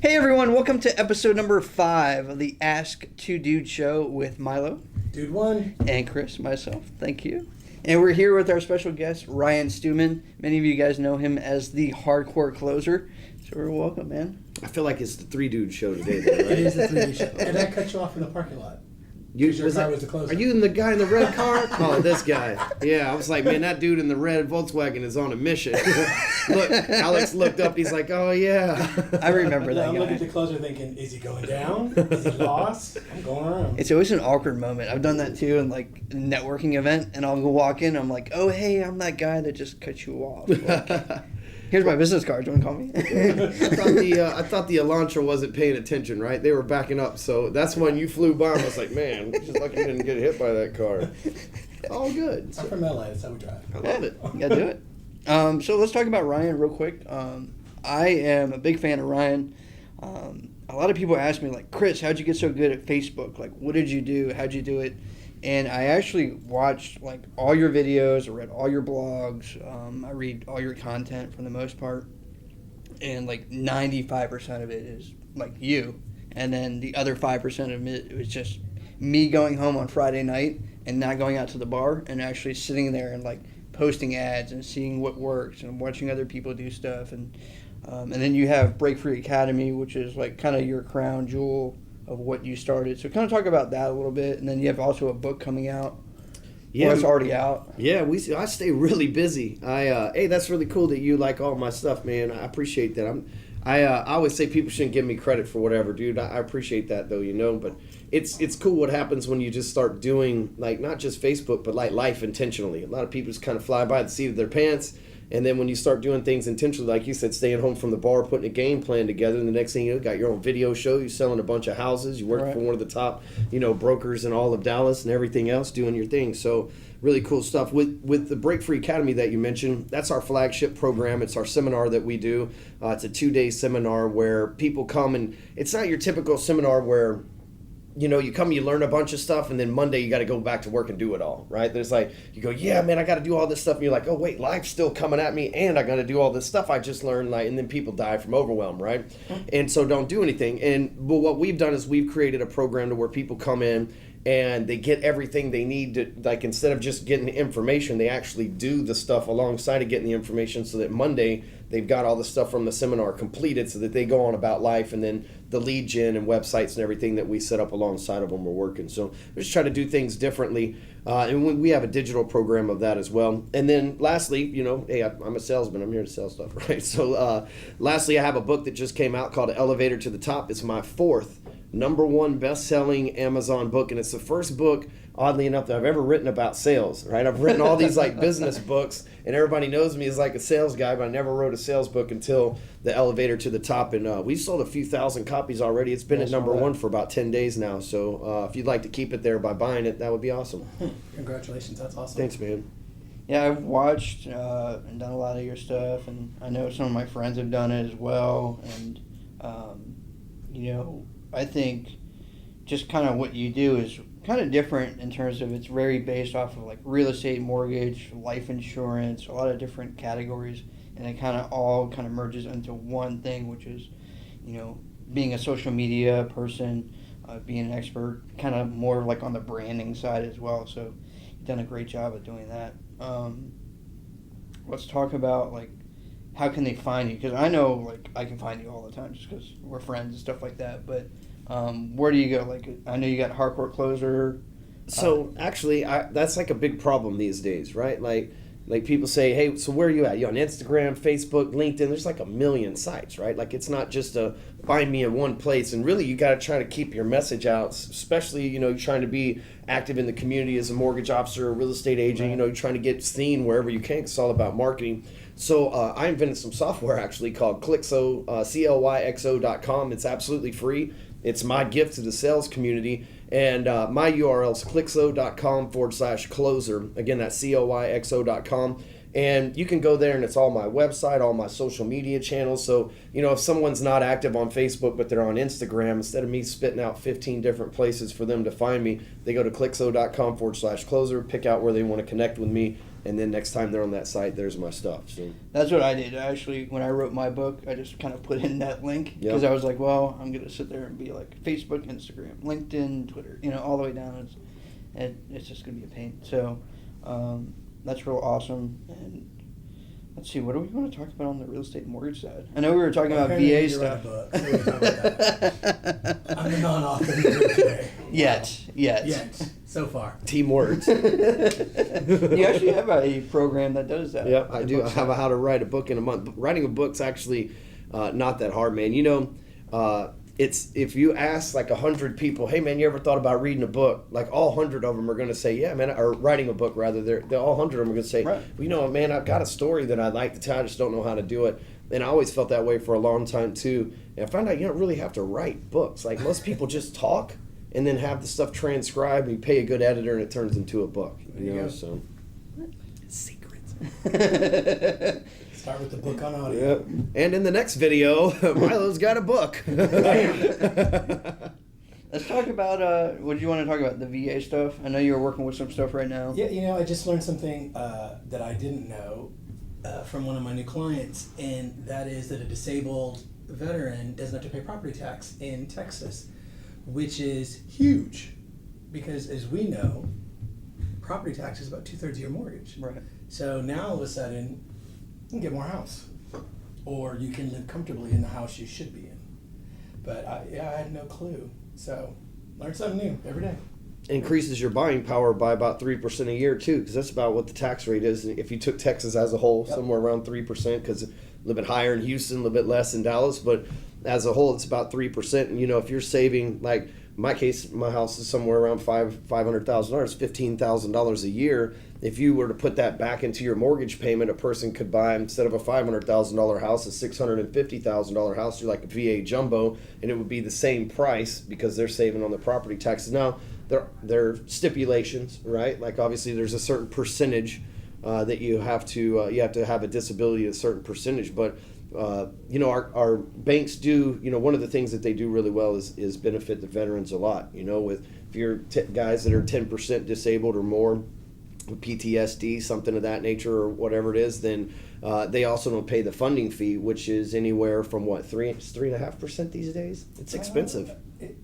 Hey everyone, welcome to episode number 5 of the Ask Two Dude show with Milo. Dude 1. And Chris, myself. Thank you. And we're here with our special guest, Ryan Stewman. Many of you guys know him as the hardcore closer. So we're welcome, man. I feel like it's the Three Dude show today, though, right? It is the 3D show. Did I cut you off in the parking lot? Your car was the closer. Are you the guy in the red car? Oh, this guy. Yeah, I was like, man, that dude in the red Volkswagen is on a mission. Look, Alex looked up. He's like, oh, yeah. I remember that I'm guy. looking at the closer thinking, is he going down? Is he lost? I'm going around. It's always an awkward moment. I've done that too in like a networking event, and I'll go walk in. I'm like, oh, hey, I'm that guy that just cut you off. Like, here's my business card. Do you want to call me? I thought the Elantra wasn't paying attention, right? They were backing up. So that's when you flew by. I was like, man, just lucky you didn't get hit by that car. All good. I'm from LA. That's how we drive. I love it. You gotta do it. So let's talk about Ryan real quick. I am a big fan of Ryan. A lot of people ask me, like, Chris, how'd you get so good at Facebook? Like, what did you do? How'd you do it? And I actually watched, like, all your videos. I read all your blogs. I read all your content for the most part. And, like, 95% of it is, like, you. And then the other 5% of it was just me going home on Friday night and not going out to the bar and actually sitting there and, like, posting ads and seeing what works and watching other people do stuff. And then you have Break Free Academy, which is, like, kind of your crown jewel of what you started. So kind of talk about that a little bit. And then you have also a book coming out. Yeah, well, it's already out. Yeah, I stay really busy. Hey, that's really cool that you like all my stuff, man. I appreciate that. I always say people shouldn't give me credit for whatever, dude. I appreciate that, though, but it's cool what happens when you just start doing, like, not just Facebook, but, like, life intentionally. A lot of people just kind of fly by the seat of their pants, and then when you start doing things intentionally, like you said, staying home from the bar, putting a game plan together, and the next thing you know, got your own video show, you're selling a bunch of houses, you work for one of the top, brokers in all of Dallas and everything else, doing your thing. So really cool stuff. With the Break Free Academy that you mentioned, that's our flagship program. It's our seminar that we do. It's a 2-day seminar where people come, and it's not your typical seminar where you come, you learn a bunch of stuff, and then Monday you got to go back to work and do it all, right? There's like, you go, yeah, man, I got to do all this stuff. And you're like, oh, wait, life's still coming at me, and I got to do all this stuff I just learned, and then people die from overwhelm, right? And so don't do anything. But what we've done is we've created a program to where people come in and they get everything they need to, like, instead of just getting the information, they actually do the stuff alongside of getting the information, so that Monday they've got all the stuff from the seminar completed, so that they go on about life, and then the lead gen and websites and everything that we set up alongside of them are working. So we just try to do things differently, and we have a digital program of that as well. And then lastly, hey, I'm a salesman. I'm here to sell stuff, right? So lastly, I have a book that just came out called Elevator to the Top. It's my 4th #1 best-selling Amazon book, and it's the first book, oddly enough, that I've ever written about sales, right? I've written all these, like, business books, and everybody knows me as, like, a sales guy, but I never wrote a sales book until the Elevator to the Top, and we sold a few thousand copies already. It's been at #1 for about 10 days now, so if you'd like to keep it there by buying it, that would be awesome. Congratulations, that's awesome. Thanks, man. Yeah, I've watched and done a lot of your stuff, and I know some of my friends have done it as well. And, I think just kind of what you do is kind of different in terms of it's very based off of, like, real estate, mortgage, life insurance, a lot of different categories, and it kind of all kind of merges into one thing, which is, being a social media person, being an expert, kind of more like on the branding side as well. So you've done a great job of doing that. Let's talk about, like, how can they find you? Because I know, like, I can find you all the time just because we're friends and stuff like that. But where do you go? Like, I know you got Hardcore Closer. So actually, that's like a big problem these days, right? Like people say, hey, so where are you at? You on Instagram, Facebook, LinkedIn? There's like a million sites, right? Like, it's not just a find me in one place. And really, you got to try to keep your message out, especially, you're trying to be active in the community as a mortgage officer, a real estate agent. Right. You're trying to get seen wherever you can. It's all about marketing. So I invented some software actually called Clyxo, CLYXO.com. It's absolutely free. It's my gift to the sales community. And my URL is Clyxo.com/closer. Again, that's CLYXO.com. And you can go there, and it's all my website, all my social media channels. So, if someone's not active on Facebook, but they're on Instagram, instead of me spitting out 15 different places for them to find me, they go to Clyxo.com/closer, pick out where they want to connect with me. and then next time they're on that site, there's my stuff. So That's what I did. Actually, when I wrote my book, I just kind of put in that link because Yep. I was like, well, I'm going to sit there and be like Facebook, Instagram, LinkedIn, Twitter, all the way down. It's just going to be a pain. So that's real awesome. And let's see, what do we want to talk about on the real estate mortgage side? I know we were talking about VA stuff. So we talk about that. I'm the non-author here today. Yet. So far. team words. You actually have a program that does that. Yep, I The do. book I have a how to write a book in a month. But writing a book's actually not that hard, man. It's if you ask like 100 people, hey man, you ever thought about reading a book? Like all 100 of them are going to say, yeah, man, or writing a book rather. They're all 100 of them are going to say, Right. well, man, I've got a story that I'd like to tell. I just don't know how to do it. And I always felt that way for a long time too. And I found out you don't really have to write books. Like most people just talk and then have the stuff transcribed. And you pay a good editor, and it turns into a book. You know, so secrets. Start with the book on audio. Yep. And in the next video, Milo's got a book. Let's talk about, what do you want to talk about, the VA stuff? I know you're working with some stuff right now. Yeah, I just learned something that I didn't know from one of my new clients, and that is that a disabled veteran doesn't have to pay property tax in Texas, which is huge because, as we know, property tax is about 2/3 of your mortgage. Right. So now all of a sudden, you can get more house, or you can live comfortably in the house you should be in. But I had no clue. So learn something new every day. Increases your buying power by about 3% a year too, because that's about what the tax rate is. If you took Texas as a whole, Yep. somewhere around 3%, because a little bit higher in Houston, a little bit less in Dallas, but as a whole, it's about 3%. And if you're saving, like in my case, my house is somewhere around $500,000, $15,000 a year. If you were to put that back into your mortgage payment, a person could buy, instead of a $500,000 house, a $650,000 house, you're like a VA jumbo, and it would be the same price because they're saving on the property taxes. Now, there are stipulations, right? Like obviously there's a certain percentage that you have to have a disability at a certain percentage, but our banks do, one of the things that they do really well is benefit the veterans a lot. With if you're guys that are 10% disabled or more, PTSD, something of that nature, or whatever it is, then they also don't pay the funding fee, which is anywhere from 3.5% these days. It's expensive.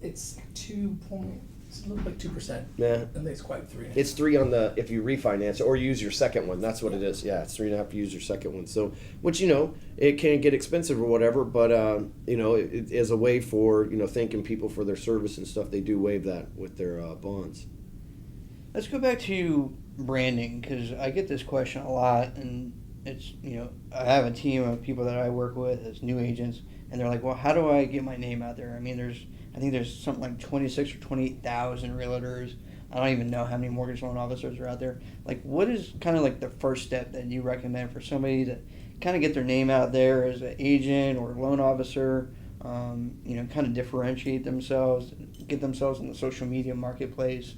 It's 2 point. It's a little like 2%. Yeah. I think it's quite 3. It's 3 on the if you refinance or use your second one. That's what it is. Yeah, it's 3.5 if you use your second one. So, which it can get expensive or whatever, but it, as a way for thanking people for their service and stuff, they do waive that with their bonds. Let's go back to branding, because I get this question a lot, and it's, I have a team of people that I work with as new agents, and they're like, well, how do I get my name out there? I mean, I think there's something like 26 or 28,000 realtors. I don't even know how many mortgage loan officers are out there. Like, what is kind of like the first step that you recommend for somebody to kind of get their name out there as an agent or loan officer, kind of differentiate themselves, get themselves in the social media marketplace?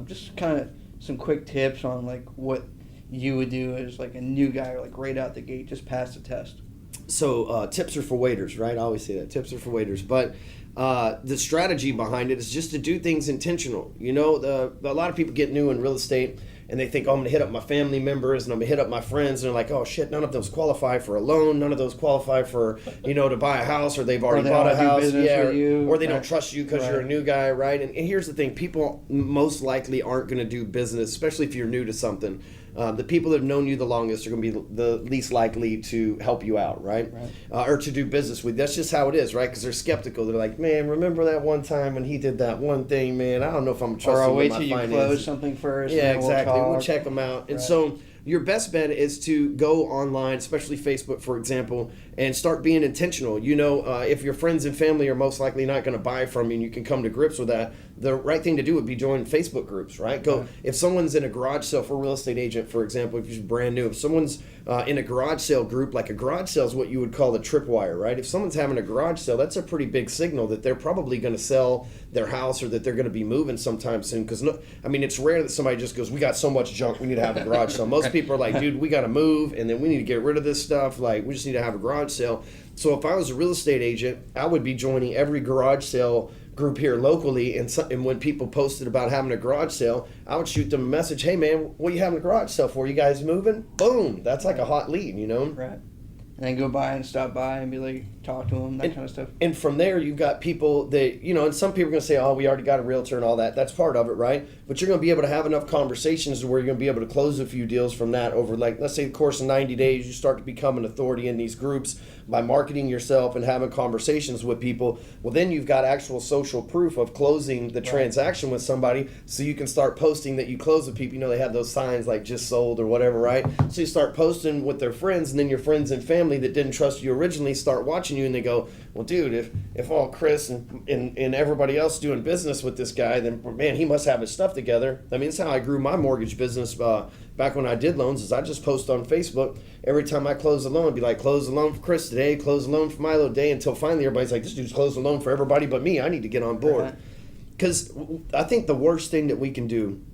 Just kind of some quick tips on like what you would do as like a new guy, or like right out the gate, just pass the test. So tips are for waiters, right? I always say that. Tips are for waiters. But the strategy behind it is just to do things intentional. A lot of people get new in real estate and they think, I'm going to hit up my family members and I'm going to hit up my friends. And they're like, oh, shit, none of those qualify for a loan. None of those qualify for, to buy a house, or they've already bought a house. Or they don't trust you because you're a new guy, right? And here's the thing. People most likely aren't going to do business, especially if you're new to something. The people that have known you the longest are going to be the least likely to help you out, right? Or to do business with. That's just how it is, right? Because they're skeptical. They're like, man, remember that one time when he did that one thing, man? I don't know if I'm trusting him with my finances. Or I'll wait till you close something first. Yeah, and exactly. We'll We'll check them out. And so your best bet is to go online, especially Facebook, for example, and start being intentional. If your friends and family are most likely not going to buy from you, and you can come to grips with that, the right thing to do would be join Facebook groups, right? If someone's in a garage sale, for a real estate agent, for example, if you're brand new, if someone's in a garage sale group, like a garage sale is what you would call the tripwire, right? If someone's having a garage sale, that's a pretty big signal that they're probably going to sell their house, or that they're going to be moving sometime soon. Because it's rare that somebody just goes, we got so much junk, we need to have a garage sale. Most people are like, dude, we got to move, and then we need to get rid of this stuff. Like, we just need to have a garage sale. So if I was a real estate agent, I would be joining every garage sale group here locally, and when people posted about having a garage sale, I would shoot them a message, hey man, what are you having a garage sale for? You guys moving? Boom. That's like a hot lead, you know? Right. And then go by and stop by and be like, talk to them, that kind of stuff. And from there, you've got people that, you know, and some people are going to say, oh, we already got a realtor and all that. That's part of it, right? But you're going to be able to have enough conversations where you're going to be able to close a few deals from that over, like, let's say the course of 90 days, you start to become an authority in these groups by marketing yourself and having conversations with people. Well, then you've got actual social proof of closing the transaction with somebody, so you can start posting that you close with people. You know, they have those signs like just sold or whatever, right? So you start posting with their friends, and then your friends and family that didn't trust you originally start watching you, and they go, well, dude, if all Chris and everybody else doing business with this guy, then, man, he must have his stuff together. I mean, it's how I grew my mortgage business back when I did loans, is I just post on Facebook. Every time I close a loan, I'd be like, close a loan for Chris today, close a loan for Milo today, until finally everybody's like, this dude's closed a loan for everybody but me. I need to get on board. Because I think the worst thing that we can do,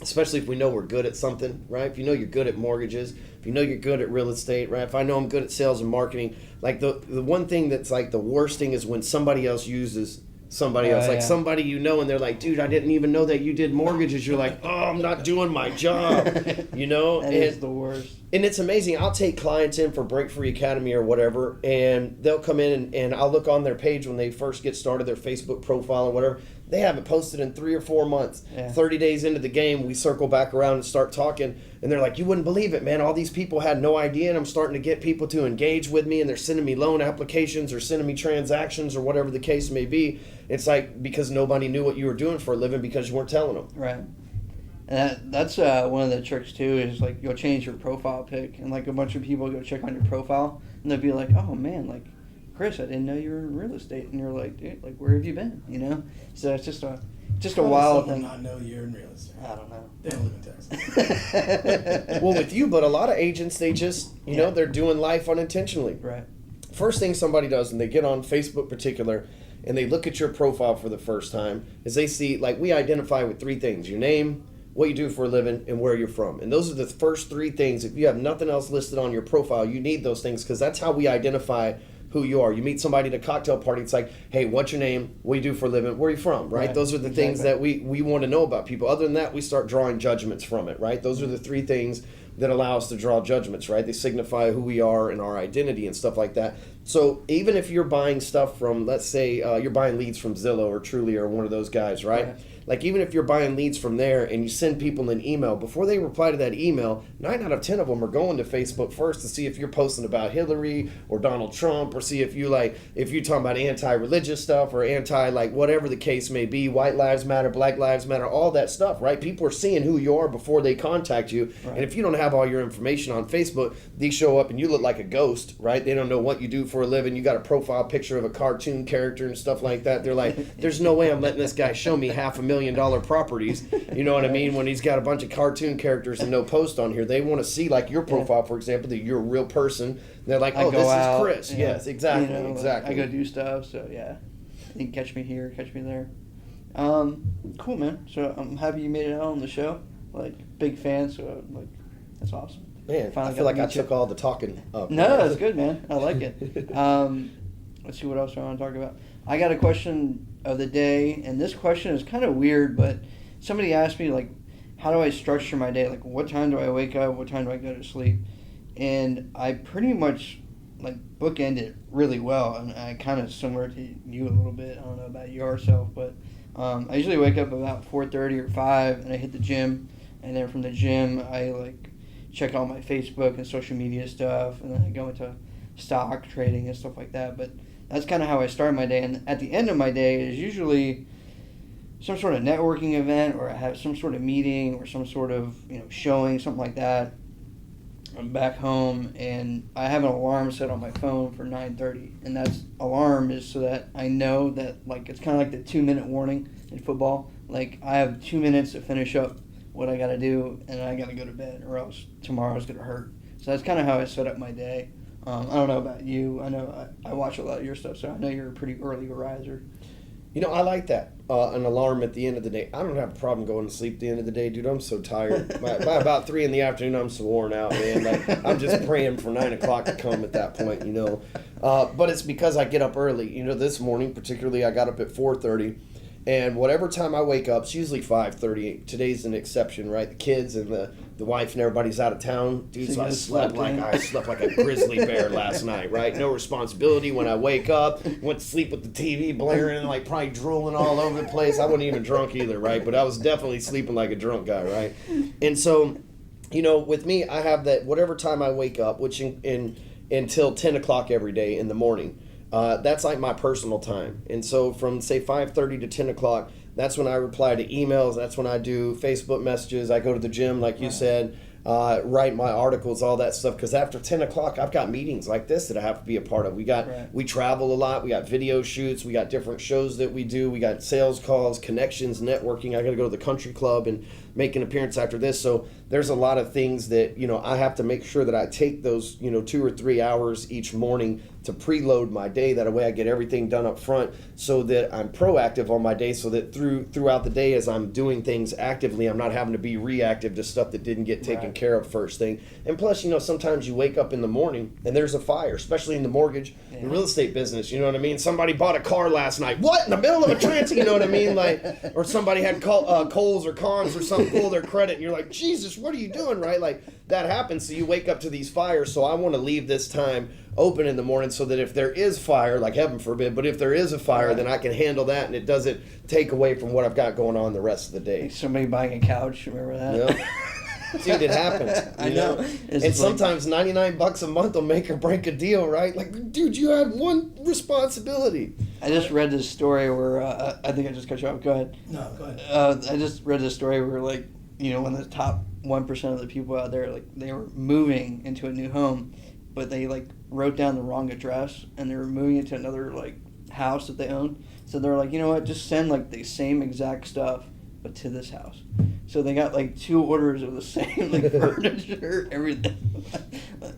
especially if we know we're good at something, right? If you know you're good at mortgages, if you know you're good at real estate, right? If I know I'm good at sales and marketing, like the one thing that's like the worst thing is when somebody else uses somebody else, like somebody you know, and they're like, dude, I didn't even know that you did mortgages. You're like, oh, I'm not doing my job, you know? That is the worst. And it's amazing. I'll take clients in for Break Free Academy or whatever, and they'll come in and I'll look on their page when they first get started, their Facebook profile or whatever. They haven't posted in 3 or 4 months. 30 days into the game, we circle back around and start talking, and they're like, you wouldn't believe it, man. All these people had no idea, and I'm starting to get people to engage with me, and they're sending me loan applications or sending me transactions or whatever the case may be. It's like because nobody knew what you were doing for a living because you weren't telling them. Right. And that's one of the tricks too, is like you'll change your profile pic, and like a bunch of people go check on your profile, and they'll be like, oh man, like, Chris, I didn't know you were in real estate. And you're like, dude, like, where have you been? You know? So it's just a wild thing. Not know you're in real estate. I don't know. They don't live in Texas. Well, with you, but a lot of agents, they just, you know, they're doing life unintentionally. Right. First thing somebody does when they get on Facebook particular and they look at your profile for the first time is they see, like, we identify with 3 things: your name, what you do for a living, and where you're from. And those are the first 3 things. If you have nothing else listed on your profile, you need those things, because that's how we identify who you are. You meet somebody at a cocktail party, it's like, hey, what's your name? What do you do for a living? Where are you from? Right? Those are the things that we want to know about people. Other than that, we start drawing judgments from it, right? Those are the 3 things that allow us to draw judgments, right? They signify who we are and our identity and stuff like that. So even if you're buying stuff from, let's say, you're buying leads from Zillow or Truly or one of those guys, right? Like, even if you're buying leads from there and you send people an email, before they reply to that email, 9 out of 10 of them are going to Facebook first to see if you're posting about Hillary or Donald Trump, or see if you if you're talking about anti-religious stuff or like whatever the case may be, White Lives Matter, Black Lives Matter, all that stuff, right? People are seeing who you are before they contact you. And if you don't have all your information on Facebook, they show up and you look like a ghost, right? They don't know what you do for a living. You got a profile picture of a cartoon character and stuff like that. They're like, there's no way I'm letting this guy show me $500,000 properties, you know what I mean, when he's got a bunch of cartoon characters and no post on here. They want to see, like, your profile, for example, that you're a real person. They're like, oh, this is Chris. Yes, exactly, you know, exactly. I go do stuff, so yeah. You can catch me here, catch me there. Cool, man. So I'm happy you made it out on the show. Like, big fan, so like, that's awesome. Man, I feel like I took all the talking up. No, that's good, man. I like it. Let's see what else I want to talk about. I got a question of the day, and this question is kind of weird, but somebody asked me, like, how do I structure my day? Like, what time do I wake up? What time do I go to sleep? And I pretty much, like, bookend it really well, and I kind of similar to you a little bit. I don't know about yourself, but I usually wake up about 4:30 or 5, and I hit the gym, and then from the gym, I, like, check all my Facebook and social media stuff, and then I go into stock trading and stuff like that. But that's kind of how I start my day, and at the end of my day is usually some sort of networking event, or I have some sort of meeting or some sort of, you know, showing, something like that. I'm back home, and I have an alarm set on my phone for 9:30, and that alarm is so that I know that, like, it's kind of like the 2-minute warning in football. Like, I have 2 minutes to finish up what I got to do, and I got to go to bed, or else tomorrow's going to hurt. So that's kind of how I set up my day. I don't know about you. I know I watch a lot of your stuff, so I know you're a pretty early riser. You know, I like that. An alarm at the end of the day. I don't have a problem going to sleep at the end of the day, dude. I'm so tired. By about 3 in the afternoon, I'm so worn out, man. Like, I'm just praying for 9 o'clock to come at that point, you know. But it's because I get up early. You know, this morning, particularly, I got up at 4:30. And whatever time I wake up, it's usually 5:30. Today's an exception, right? The kids and the wife and everybody's out of town. Dude, so I slept like a grizzly bear last night, right? No responsibility when I wake up. Went to sleep with the TV blaring, like probably drooling all over the place. I wasn't even drunk either, right? But I was definitely sleeping like a drunk guy, right? And so, you know, with me, I have that whatever time I wake up, which until 10 o'clock every day in the morning. That's like my personal time. And so from, say, 5:30 to 10 o'clock, that's when I reply to emails. That's when I do Facebook messages. I go to the gym, like you said, write my articles, all that stuff. Because after 10 o'clock, I've got meetings like this that I have to be a part of. We travel a lot. We got video shoots. We got different shows that we do. We got sales calls, connections, networking. I got to go to the country club and make an appearance after this. So there's a lot of things that, you know, I have to make sure that I take those, you know, 2 or 3 hours each morning to preload my day. That way I get everything done up front so that I'm proactive on my day, so that throughout the day as I'm doing things actively, I'm not having to be reactive to stuff that didn't get taken care of first thing. And plus, you know, sometimes you wake up in the morning and there's a fire, especially in the mortgage and real estate business, you know what I mean? Somebody bought a car last night. What? In the middle of a transit, you know what I mean? Like, or somebody had Kohl's or Cons or something pull their credit and you're like, Jesus, what are you doing, right? Like, that happens, so you wake up to these fires. So I want to leave this time open in the morning so that if there is fire, like heaven forbid, but if there is a fire, then I can handle that and it doesn't take away from what I've got going on the rest of the day. Like somebody buying a couch, remember that? Yep. Dude, it happens. I know. And sometimes $99 a month will make or break a deal, right? Like, dude, you had one responsibility. I just read this story where, I think I just cut you off. Go ahead. No, go ahead. I just read this story where, like, you know, when the top 1% of the people out there, like, they were moving into a new home, but they, like, wrote down the wrong address, and they were moving into another, like, house that they owned. So they're like, you know what, just send, like, the same exact stuff, but to this house. So they got, like, 2 orders of the same, like, furniture, everything.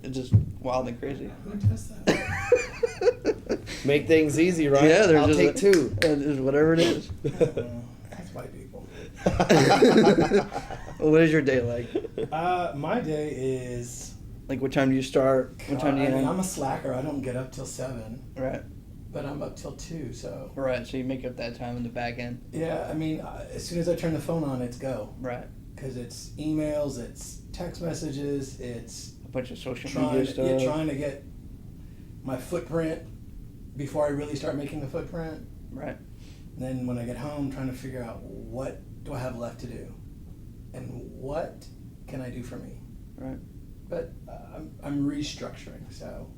It's just wild and crazy. Who does that? Make things easy, right? Yeah, I'll take 2. Whatever it is. That's white people. What is your day like? My day is... Like, what time do you start? What time do you end? I'm a slacker. I don't get up till 7. Right. But I'm up till 2, so... Right, so you make up that time in the back end. Yeah, I mean, as soon as I turn the phone on, it's go. Right. Because it's emails, it's text messages, it's... A bunch of social media stuff. Yeah, trying to get my footprint before I really start making the footprint. Right. And then when I get home, trying to figure out what do I have left to do? And what can I do for me? Right. But I'm restructuring, so...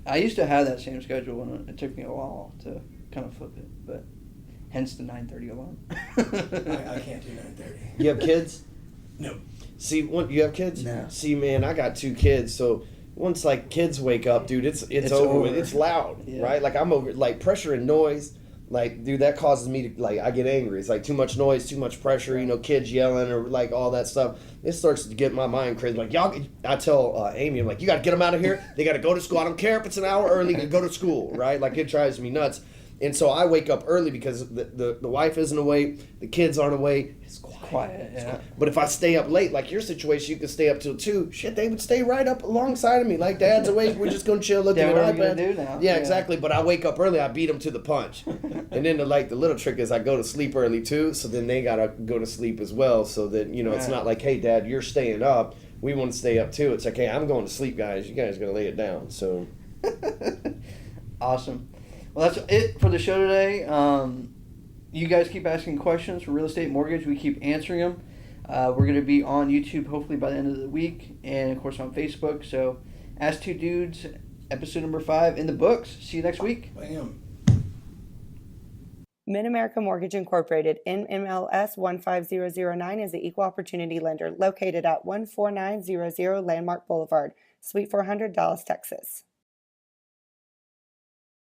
I used to have that same schedule, and it took me a while to kind of flip it, but hence the 9:30 alarm. I can't do 9:30. You have kids? No. See, you have kids? No. See, man, I got 2 kids, so once, like, kids wake up, dude, it's over with. It's loud, right? Like, I'm over, like, pressure and noise. Like, dude, that causes me to, like, I get angry. It's like too much noise, too much pressure, you know, kids yelling or, like, all that stuff. It starts to get my mind crazy. Like, y'all, I tell Amy, I'm like, you got to get them out of here. They got to go to school. I don't care if it's an hour early to go to school, right? Like, it drives me nuts. And so I wake up early because the wife isn't awake, the kids aren't awake. It's quiet. Yeah. Quiet. But if I stay up late, like your situation, you could stay up till 2. Shit, they would stay right up alongside of me. Like, Dad's awake, we're just gonna chill, looking at what are we iPad. gonna do now? Yeah, exactly. But I wake up early, I beat them to the punch. And then the little trick is I go to sleep early too, so then they gotta go to sleep as well. So that, you know, it's not like, hey, Dad, you're staying up. We want to stay up too. It's like, hey, I'm going to sleep, guys. You guys gotta lay it down. So. Awesome. Well, that's it for the show today. You guys keep asking questions for real estate mortgage. We keep answering them. We're going to be on YouTube hopefully by the end of the week, and of course on Facebook. So, Ask 2 Dudes, episode number 5 in the books. See you next week. Bam. Mid-America Mortgage Incorporated, NMLS 15009, is the equal opportunity lender located at 14900 Landmark Boulevard, Suite 400, Dallas, Texas.